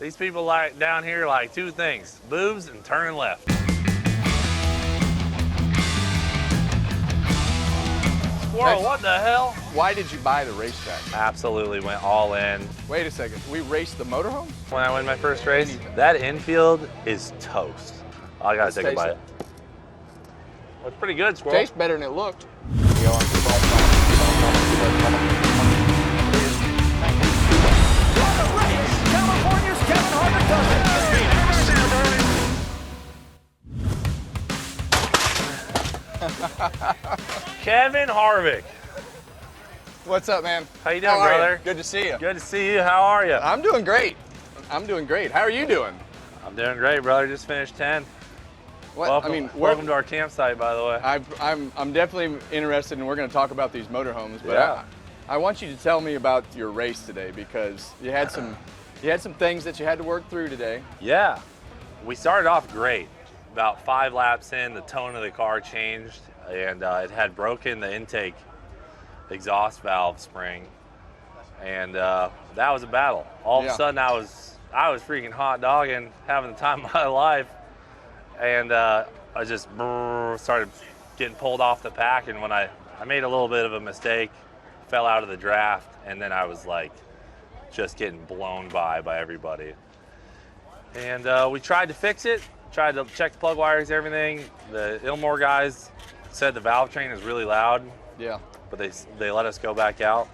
These people like down here like two things, boobs and turning left. Squirrel, what the hell? Why did you buy the racetrack? Absolutely went all in. Wait a second, we raced the motorhome? When I win my first race, that infield is toast. I gotta take a bite. It's pretty good, Squirrel. Tastes better than it looked. California's Kevin Harvick does it. Kevin Harvick. What's up, man? How you doing, brother? Good to see you. Good to see you. How are you? I'm doing great. I'm doing great. How are you doing? I'm doing great, brother. Just finished 10. What? Welcome to our campsite, by the way. I'm definitely interested, and we're going to talk about these motorhomes. But yeah. I want you to tell me about your race today, because you had some things that you had to work through today. Yeah, we started off great. About 5 laps in, the tone of the car changed, and it had broken the intake exhaust valve spring, and that was a battle. All of a sudden, I was freaking hot dogging, having the time of my life, and I just started getting pulled off the pack. And when I made a little bit of a mistake, fell out of the draft, and then I was like just getting blown by everybody. And we tried to fix it, tried to check the plug wires, everything. The Ilmore guys said the valve train is really loud. Yeah. But they let us go back out,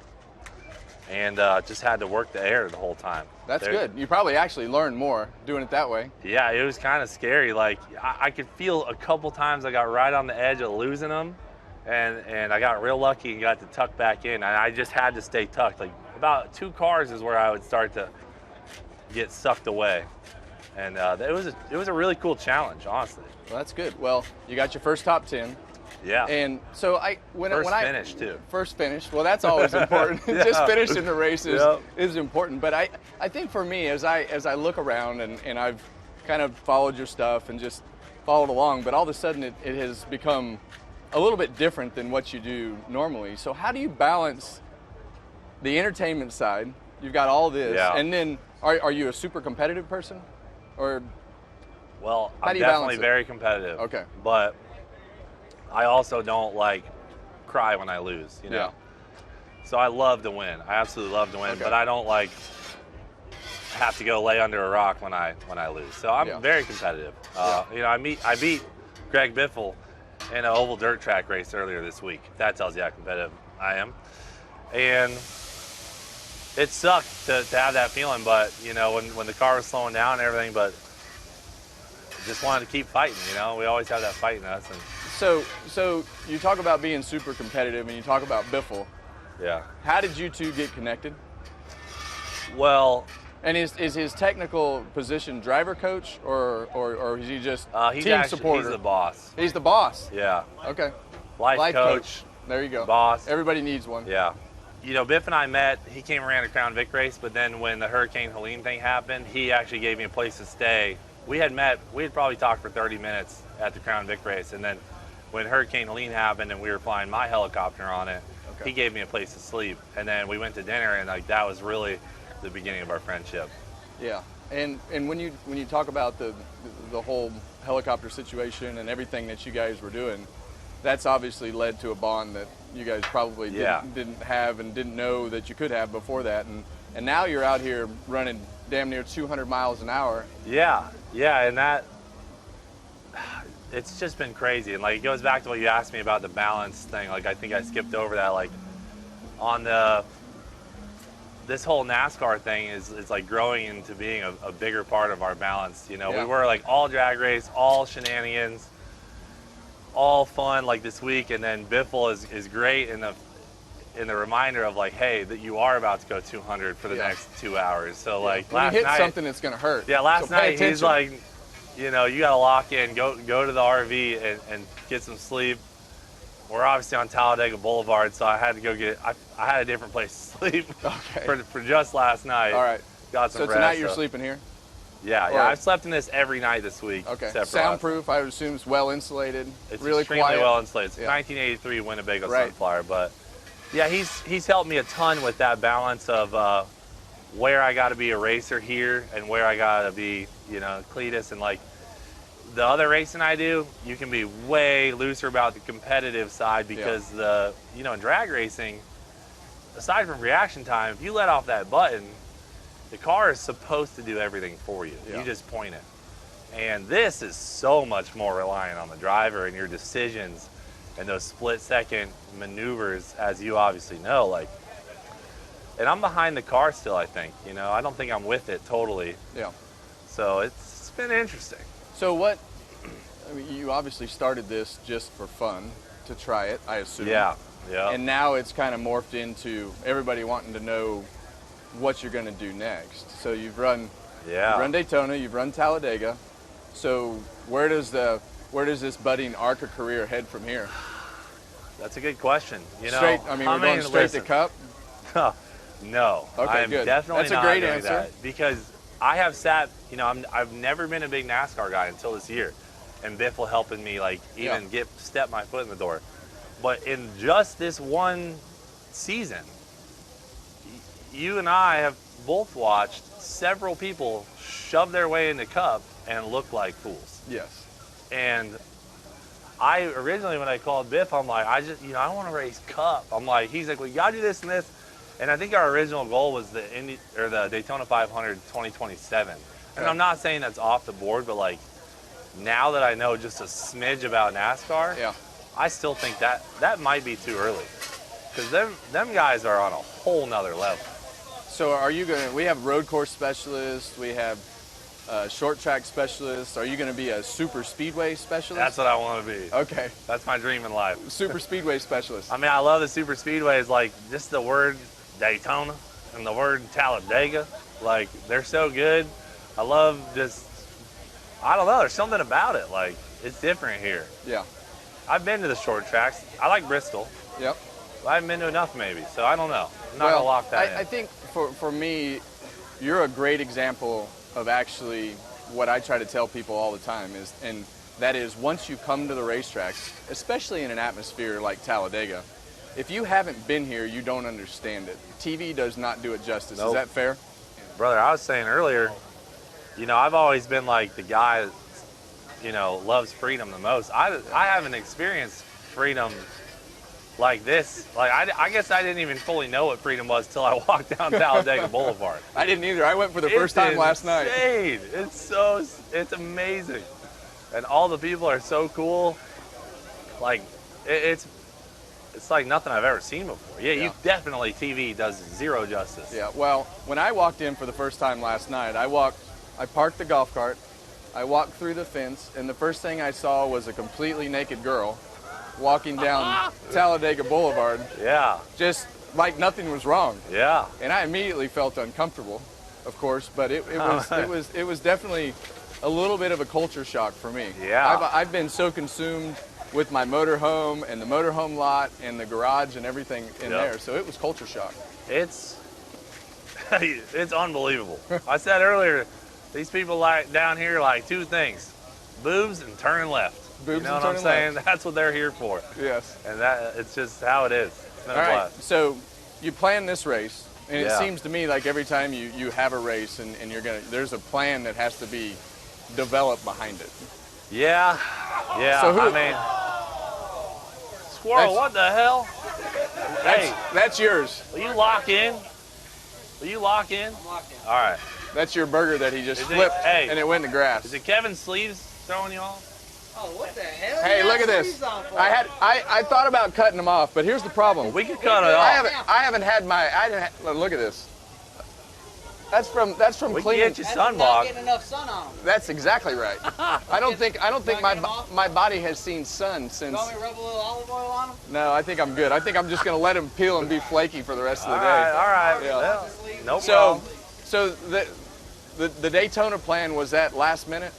and just had to work the air the whole time. That's good. You probably actually learned more doing it that way. Yeah, it was kind of scary. Like I could feel a couple times I got right on the edge of losing them, and I got real lucky and got to tuck back in. And I just had to stay tucked. Like about 2 cars is where I would start to get sucked away, and it was a really cool challenge, honestly. Well, that's good. Well, you got your first top 10. Yeah. And so first finish too. First finish. Well, that's always important. Yeah. Just finishing the race is important. But I think for me, as I look around and I've kind of followed your stuff and just followed along, but all of a sudden it has become a little bit different than what you do normally. So how do you balance the entertainment side? You've got all this, and then are you a super competitive person, or? Well, I'm definitely very competitive. Okay. But I also don't like cry when I lose, you know? Yeah. So I love to win. I absolutely love to win, Okay. but I don't like have to go lay under a rock when I lose. So I'm very competitive. You know, I beat Greg Biffle in an oval dirt track race earlier this week. That tells you how competitive I am. And it sucked to have that feeling, but you know, when the car was slowing down and everything, but just wanted to keep fighting, you know? We always have that fight in us. And So you talk about being super competitive, and you talk about Biffle. yeah. How did you two get connected? Well, And is his technical position driver coach, or is he just team supporter? he's the boss. He's the boss. Yeah. Okay. Life coach. There you go. Boss. Everybody needs one. Yeah. You know, Biff and I met, he came around a Crown Vic race, but then when the Hurricane Helene thing happened, he actually gave me a place to stay. We had probably talked for 30 minutes at the Crown Vic race, and then when Hurricane Helene happened and we were flying my helicopter on it, he gave me a place to sleep. And then we went to dinner, and like that was really the beginning of our friendship. Yeah. And when you talk about the whole helicopter situation and everything that you guys were doing, that's obviously led to a bond that you guys probably didn't have and didn't know that you could have before that. And now you're out here running damn near 200 miles an hour. Yeah, and that, it's just been crazy. And like, it goes back to what you asked me about the balance thing. Like, I think I skipped over that. Like, on this whole NASCAR thing is like growing into being a bigger part of our balance. You know, we were like all drag race, all shenanigans, all fun like this week. And then Biffle is great in the reminder of like, hey, that you are about to go 200 for the next 2 hours. So like when last you hit night, something that's gonna hurt. Yeah, last so night he's like, you know, you gotta lock in, go to the RV and get some sleep. We're obviously on Talladega Boulevard, so I had to go I had a different place to sleep for just last night. All right. Got some so rest. Tonight you're sleeping here? Yeah. I've slept in this every night this week. Okay. Soundproof, I would assume, is well insulated. It's really extremely quiet. well insulated. It's 1983 Winnebago Sunflower, but yeah, he's helped me a ton with that balance of where I got to be a racer here and where I got to be, Cleetus. And like the other racing I do, you can be way looser about the competitive side because in drag racing, aside from reaction time, if you let off that button, the car is supposed to do everything for you. You just point it. And this is so much more reliant on the driver and your decisions and those split-second maneuvers, as you obviously know. And I'm behind the car still, I think. I don't think I'm with it totally. Yeah. So it's been interesting. So you obviously started this just for fun, to try it, I assume. Yeah. And now it's kind of morphed into everybody wanting to know what you're going to do next. So you've run Daytona, you've run Talladega. So where does this budding ARCA career head from here? That's a good question. We're going straight to Cup? No. Okay, I'm good. definitely That's a not great doing answer. that because I have sat, I've never been a big NASCAR guy until this year. And Biffle helping me step my foot in the door. But in just this one season, you and I have both watched several people shove their way into Cup and look like fools. Yes. And I originally, when I called Biff, I'm like, I want to race Cup. I'm like, he's like, well, you gotta do this and this. And I think our original goal was the Daytona 500 2027. And I'm not saying that's off the board, but now that I know just a smidge about NASCAR, I still think that might be too early. Because them guys are on a whole nother level. So we have road course specialists, we have short track specialists. Are you going to be a super speedway specialist? That's what I want to be. Okay. That's my dream in life. Super speedway specialist. I love the super speedways, just the word Daytona and the word Talladega. They're so good. I love I don't know, there's something about it. It's different here. Yeah. I've been to the short tracks. I like Bristol. Yep. I haven't been to enough maybe, so I don't know. I'm not going to lock that in. I think for me, you're a great example of actually what I try to tell people all the time and that is once you come to the racetracks, especially in an atmosphere like Talladega, if you haven't been here, you don't understand it. TV does not do it justice. Nope. Is that fair? Brother, I was saying earlier, I've always been the guy that, loves freedom the most. I haven't experienced freedom like this. I guess I didn't even fully know what freedom was till I walked down Talladega Boulevard. I didn't either. I went for the first time last night. It's amazing. And all the people are so cool. It's like nothing I've ever seen before. Yeah, you definitely, TV does zero justice. Yeah, well, when I walked in for the first time last night, I parked the golf cart, I walked through the fence, and the first thing I saw was a completely naked girl walking down Talladega Boulevard. Yeah. Just like nothing was wrong. Yeah. And I immediately felt uncomfortable, of course, but it was definitely a little bit of a culture shock for me. Yeah. I've been so consumed with my motorhome and the motorhome lot and the garage and everything in there, so it was culture shock. It's unbelievable. I said earlier, these people down here two things: boobs and turning left. Boobs, you know and what I'm saying? left. That's what they're here for. Yes. And it's just how it is. It's been a blast. So you plan this race, and it seems to me like every time you have a race and there's a plan that has to be developed behind it. Yeah. Yeah. So Squirrel, what the hell? That's yours. Will you lock in? Will you lock in? I'm locked in. All right. That's your burger that he just flipped and it went in the grass. Is it Kevin's sleeves throwing you off? Oh, what the hell? Hey, look at this. I thought about cutting them off, but here's the problem. Well, we could cut it off. I haven't had look at this. That's from We cleaning. can get you That's sunblock. not getting enough sun on them. That's exactly right. I don't think my body has seen sun since. You want me to rub a little olive oil on them? No, I think I'm good. I think I'm just going to let them peel and be flaky for the rest of the day. All right. Yeah. Well, no problem. So the Daytona plan, was that last minute?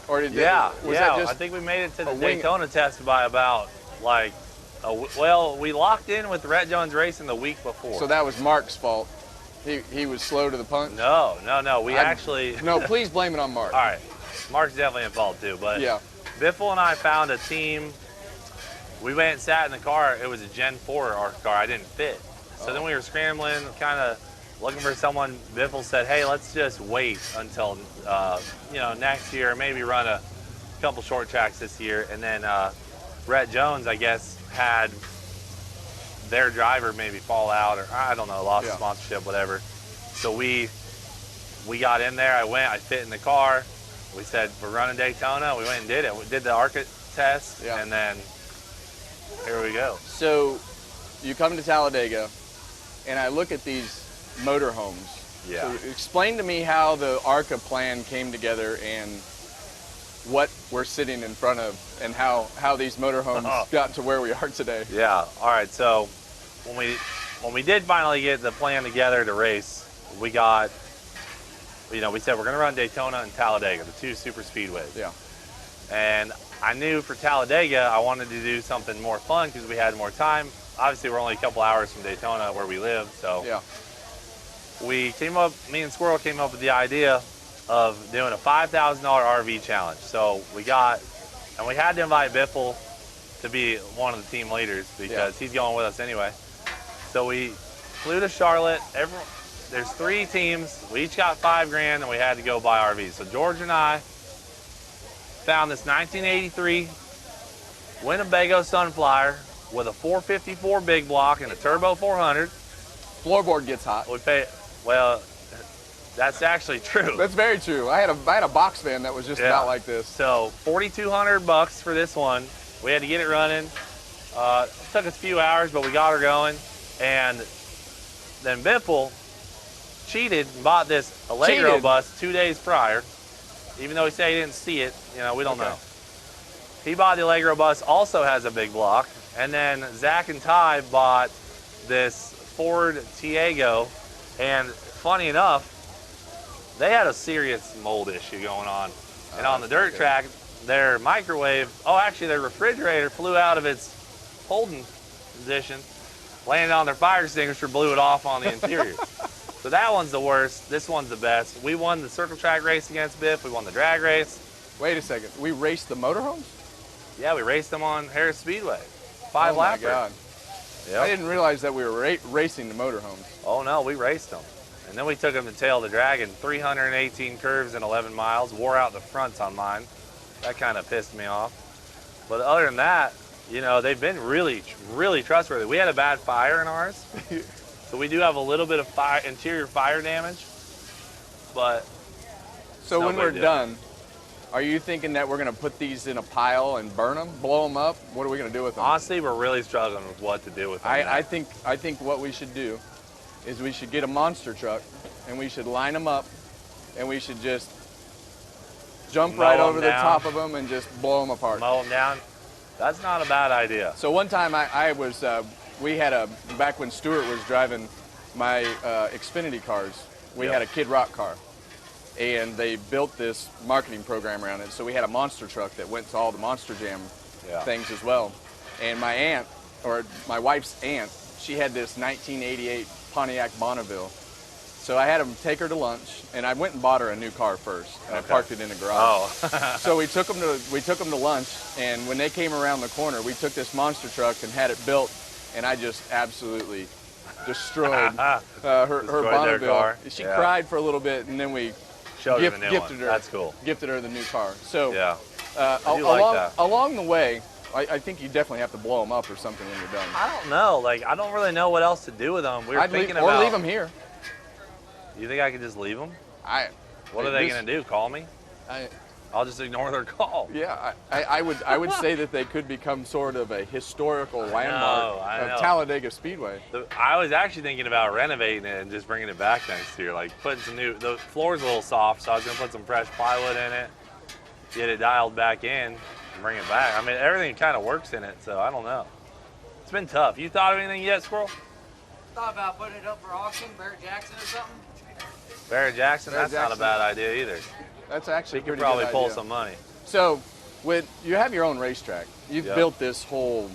Or did that just I think we made it to the Daytona test by about we locked in with Rhett Jones Racing the week before. So that was Mark's fault. He was slow to the punch? No. No, please blame it on Mark. All right. Mark's definitely at fault too, but Biffle and I found a team. We went and sat in the car. It was a Gen 4 ARCA car. I didn't fit. So then we were scrambling, kind of looking for someone. Biffle said, hey, let's just wait until, next year, maybe run a couple short tracks this year. And then Brett Jones, I guess, had their driver maybe fall out, or I don't know, lost sponsorship, whatever. So we got in there. I fit in the car. We said, we're running Daytona. We went and did it. We did the ARCA test, and then here we go. So you come to Talladega, and I look at these motorhomes. Yeah. So explain to me how the ARCA plan came together and what we're sitting in front of, and how these motorhomes got to where we are today. Yeah. All right. So when we did finally get the plan together to race, we got, we said we're going to run Daytona and Talladega, the two super speedways. Yeah. And I knew for Talladega, I wanted to do something more fun because we had more time. Obviously, we're only a couple hours from Daytona where we live, so me and Squirrel came up with the idea of doing a $5,000 RV challenge. So we had to invite Biffle to be one of the team leaders because he's going with us anyway. So we flew to Charlotte. There's 3 teams. We each got $5,000, and we had to go buy RVs. So George and I found this 1983 Winnebago Sunflyer with a 454 big block and a turbo 400. Floorboard gets hot. That's actually true. That's very true. I had a box van that was just about like this. So $4,200 for this one. We had to get it running. It took us a few hours, but we got her going. And then Biffle cheated and bought this Allegro bus 2 days prior. Even though he said he didn't see it, we don't know. He bought the Allegro bus, also has a big block. And then Zach and Ty bought this Ford Tiago. And funny enough, they had a serious mold issue going on. And on the dirt track, their their refrigerator flew out of its holding position, landed on their fire extinguisher, blew it off on the interior. So that one's the worst. This one's the best. We won the circle track race against Biff. We won the drag race. Wait a second. We raced the motorhomes? Yeah, we raced them on Harris Speedway. 5 lapper. Oh my God. Yep. I didn't realize that we were racing the motorhomes. Oh no, we raced them. And then we took them to Tail the Dragon, 318 curves in 11 miles, wore out the fronts on mine. That kind of pissed me off. But other than that, they've been really, really trustworthy. We had a bad fire in ours. So we do have a little bit of interior fire damage, but so when we're done, are you thinking that we're going to put these in a pile and burn them, blow them up? What are we going to do with them? Honestly, we're really struggling with what to do with them. I think what we should do is we should get a monster truck and we should line them up and we should just jump right over the top of them and just blow them apart. Mow them down. That's not a bad idea. So one time we had back when Stuart was driving my Xfinity cars, we had a Kid Rock car. And they built this marketing program around it. So we had a monster truck that went to all the Monster Jam things as well. And my wife's aunt, she had this 1988 Pontiac Bonneville. So I had them take her to lunch, and I went and bought her a new car first. And I parked it in the garage. So we took them to lunch, and when they came around the corner, we took this monster truck and had it built, and I just absolutely destroyed her Bonneville. Car. She cried for a little bit, and then we gifted her. That's cool. Gifted her the new car. So along the way, I think you definitely have to blow them up or something when you're done. I don't know. I don't really know what else to do with them. Or leave them here. You think I could just leave them? What are they going to do? Call me? I'll just ignore their call. Yeah, I would say that they could become sort of a historical landmark of Talladega Speedway. I was actually thinking about renovating it and just bringing it back next year, like putting some new. The floor's a little soft, so I was gonna put some fresh plywood in it, get it dialed back in, and bring it back. I mean, everything kind of works in it, so I don't know. It's been tough. You thought of anything yet, Squirrel? Thought about putting it up for auction, Barrett Jackson or something. Barrett Jackson? That's not a bad idea either. That's actually he could probably pull some money. So, you have your own racetrack. You've built this whole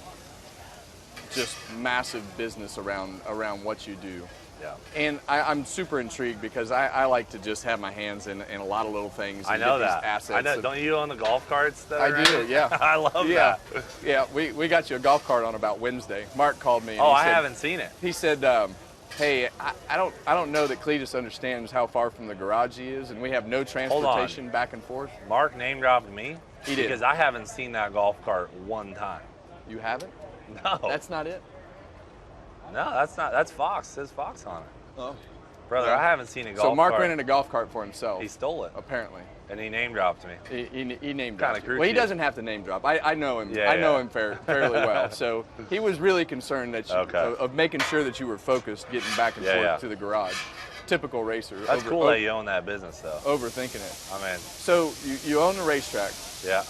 just massive business around what you do. Yeah. And I'm super intrigued because I like to just have my hands in a lot of little things. I know that. Assets. I know. Don't you own the golf carts? I do. Yeah. I love that. Yeah. We got you a golf cart on about Wednesday. Mark called me. And I haven't seen it. He said hey, I don't know that Cleetus understands how far from the garage he is, and we have no transportation back and forth. Mark name dropped me. He did. Because I haven't seen that golf cart one time. You haven't? No. That's not it? No, that's not. That's Fox. It says Fox on it. Oh. Brother, Yeah. I haven't seen a golf cart. So Mark rented a golf cart for himself. He stole it. Apparently. And he name dropped me. He name Kinda dropped. crude Well, he to you. doesn't have to name drop. I know him. Yeah, I know yeah. him fairly well. So he was really concerned that Okay. of making sure that you were focused, getting back and Yeah, forth yeah. to the garage. Typical racer. That's cool that you own that business, though. Overthinking it. I mean, So you own the racetrack. yeah.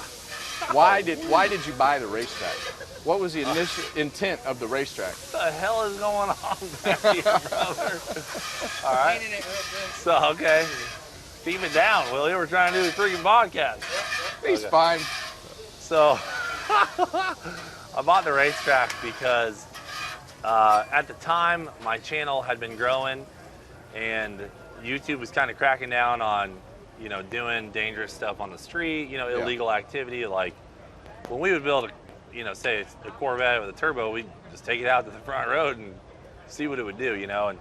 Why did you buy the racetrack? What was the initial intent of the racetrack? What the hell is going on back here, brother? All right. Cleaning it real good. So, okay. Keep it down, Willie. We're trying to do a freaking podcast. He's Okay. fine. So, I bought the racetrack because at the time my channel had been growing and YouTube was kind of cracking down on, doing dangerous stuff on the street, illegal activity. Like when we would build say a Corvette with a turbo, we'd just take it out to the front road and see what it would do, and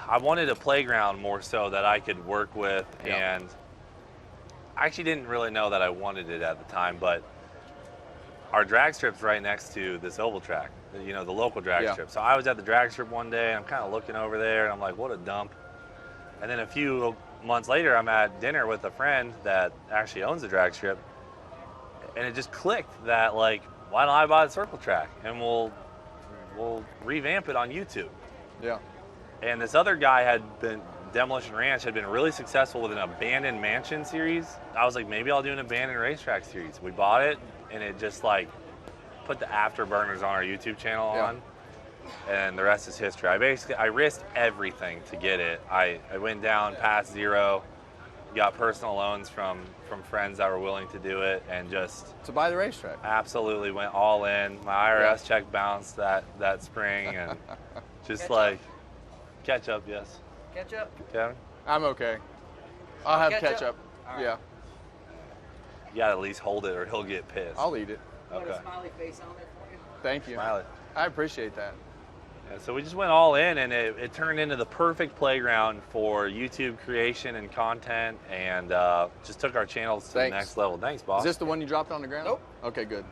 I wanted a playground more so that I could work with. Yeah. And I actually didn't really know that I wanted it at the time, but our drag strip's right next to this oval track, the local drag Yeah. strip. So I was at the drag strip one day and I'm kind of looking over there and I'm like, what a dump. And then a few months later, I'm at dinner with a friend that actually owns the drag strip. And it just clicked that, like, why don't I buy the circle track and we'll revamp it on YouTube. Yeah. And this other guy Demolition Ranch had been really successful with an abandoned mansion series. I was like, maybe I'll do an abandoned racetrack series. We bought it and it just like put the afterburners on our YouTube channel on, and the rest is history. I risked everything to get it. I went down past zero, got personal loans from friends that were willing to do it, and just To buy the racetrack. absolutely went all in. My IRS check bounced that spring, and just Ketchup? Ketchup, yes. Ketchup? Kevin, I'm okay. I'll have Ketchup? ketchup. All right. Yeah. you gotta at least hold it or he'll get pissed. I'll eat it. Put Okay. a smiley face on there for you. Thank you. Smiley. I appreciate that. Yeah, so we just went all in, and it turned into the perfect playground for YouTube creation and content, and just took our channels to the Thanks. next level. Thanks, boss. Is this the one you dropped on the ground? Nope. Okay, good.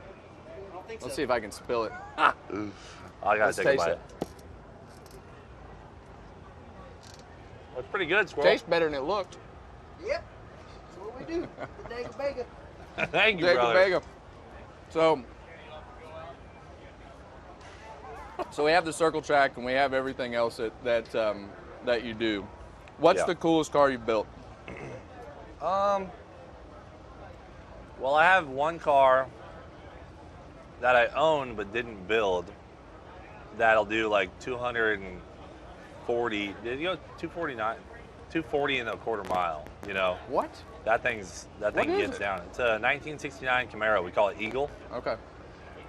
I don't think Let's so. see if I can spill it. I gotta Let's take a taste bite. it. It's pretty good, Squirrel. Tastes better than it looked. Yep. That's what we do. Talladega Bega. Thank you, Jacob brother. Vega. So we have the circle track and we have everything else that you do. What's Yeah. the coolest car you've built? Well, I have one car that I own but didn't build. That'll do like 240. 249, 240 in a quarter mile. What? That thing What gets is it? down. It's a 1969 Camaro. We call it Eagle. Okay.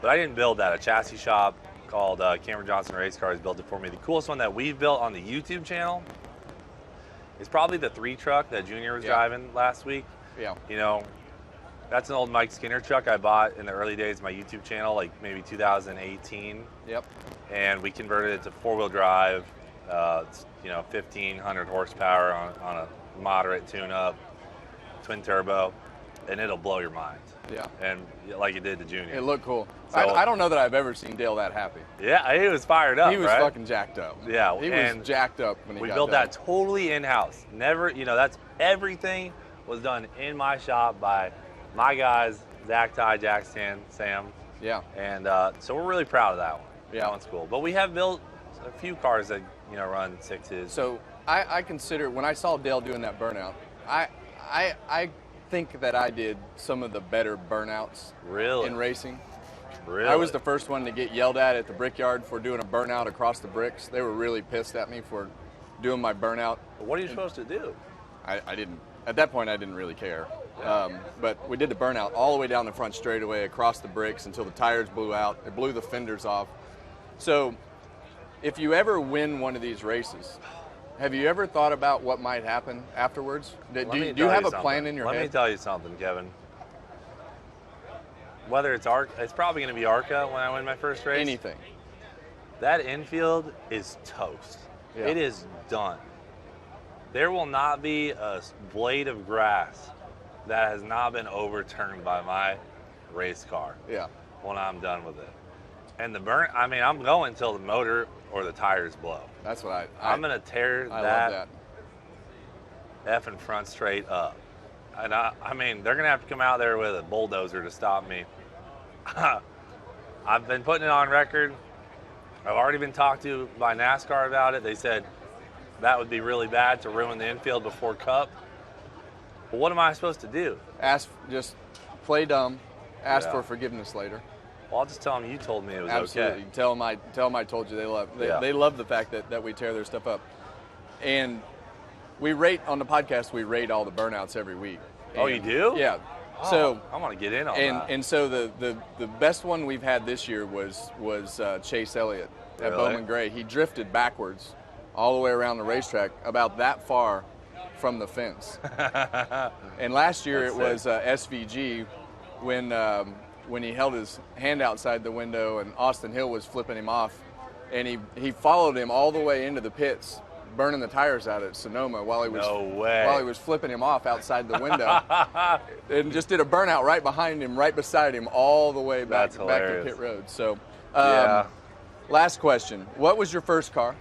But I didn't build that. A chassis shop called Cameron Johnson Race Cars built it for me. The coolest one that we've built on the YouTube channel is probably the 3 truck that Junior was driving last week. Yeah. That's an old Mike Skinner truck I bought in the early days of my YouTube channel, like maybe 2018. Yep. And we converted it to 4-wheel drive. It's 1,500 horsepower on a moderate tune-up, twin turbo, and it'll blow your mind. Yeah. And like it did to Junior. It looked cool. So- I don't know that I've ever seen Dale that happy. Yeah, he was fired up. He was right? fucking jacked up. Yeah, He and was jacked up when he We got built done. that totally in-house. Never, that's everything was done in my shop by my guys, Zach, Ty, Jack, Stan, Sam. Yeah. And so we're really proud of that one. Yeah. That one's cool. But we have built a few cars that, run 6s. So I consider, when I saw Dale doing that burnout, I think that I did some of the better burnouts Really? in racing. Really? I was the first one to get yelled at the Brickyard for doing a burnout across the bricks. They were really pissed at me for doing my burnout. What are you supposed to do? I didn't, at that point I didn't really care. But we did the burnout all the way down the front straightaway across the bricks until the tires blew out. It blew the fenders off. So if you ever win one of these races, have you ever thought about what might happen afterwards? Do you have a plan in your Let head? me tell you something, Kevin. Whether it's ARCA, it's probably going to be ARCA when I win my first race. Anything. that infield is toast. Yeah. It is done. There will not be a blade of grass that has not been overturned by my race car Yeah. when I'm done with it. And the burn, I mean, I'm going until the motor or the tires blow. That's what I'm going to tear I that, love effing front straight up. And I mean, they're going to have to come out there with a bulldozer to stop me. I've been putting it on record. I've already been talked to by NASCAR about it. They said that would be really bad to ruin the infield before Cup. But what am I supposed to do? Just play dumb. Ask Yeah. for forgiveness later. Well, I'll just tell them you told me it was Absolutely. okay. Tell them I told you they love the fact that we tear their stuff up. And we rate on the podcast. We rate all the burnouts every week. Oh, And- you do? Yeah. Oh, So I want to get in on and that. and so the best one we've had this year was Chase Elliott at Really? Bowman Gray. He drifted backwards all the way around the racetrack, about that far from the fence. And last year That's it was SVG when he held his hand outside the window and Austin Hill was flipping him off, and he followed him all the way into the pits, burning the tires out at Sonoma while he was flipping him off outside the window, and just did a burnout right behind him, right beside him, all the way back That's to hilarious. pit road. So, Yeah. last question: what was your first car?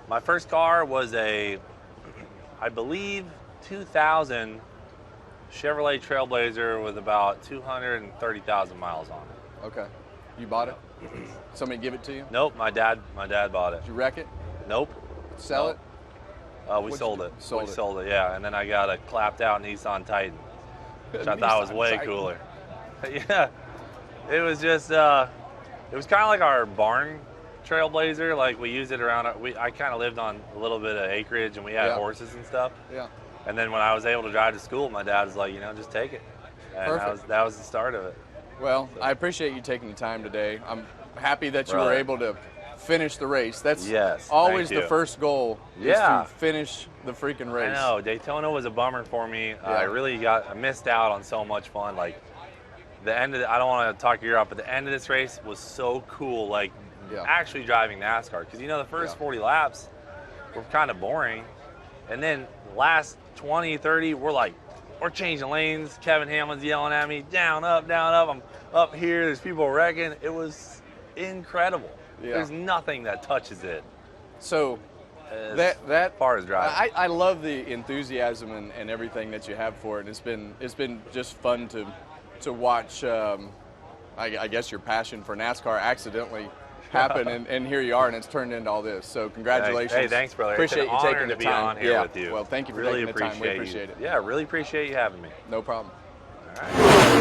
My first car was I believe, 2000 Chevrolet Trailblazer with about 230,000 miles on it. Okay, you bought it. Somebody give it to you? Nope, my dad bought it. Did you wreck it? Nope. Sell Nope. it? We What'd you sold do? it. Sold We it. sold it, yeah. And then I got a clapped out Nissan Titan, which I thought was Nissan way Titan. cooler. Yeah, it was just, it was kind of like our barn Trailblazer. Like we used it around, I kind of lived on a little bit of acreage and we had Yeah. horses and stuff. Yeah. And then when I was able to drive to school, my dad was like, just take it. And Perfect. that was the start of it. Well, I appreciate you taking the time today. I'm happy that you were Brother. able to finish the race. That's Yes, always thank the you. first goal is Yeah. to finish the freaking race. I know Daytona was a bummer for me. I missed out on so much fun. Like the end of I don't want to talk your ear off, but the end of this race was so cool. Like Yeah. actually driving NASCAR, because the first Yeah. 40 laps were kind of boring, and then the last 20, 30, we're changing lanes. Kevin Hamlin's yelling at me, down, up. I'm up here. There's people wrecking. It was incredible. Yeah. There's nothing that touches it. So As that far as driving. I love the enthusiasm and everything that you have for it. It's been just fun to watch. I guess your passion for NASCAR accidentally happen, and here you are, and it's turned into all this. So congratulations. Hey, thanks, brother. Appreciate It's you an taking honor the to be time. on here yeah. with you. Well, thank you for Really taking the time. We appreciate appreciate it. Yeah, really appreciate you having me. No problem. All right.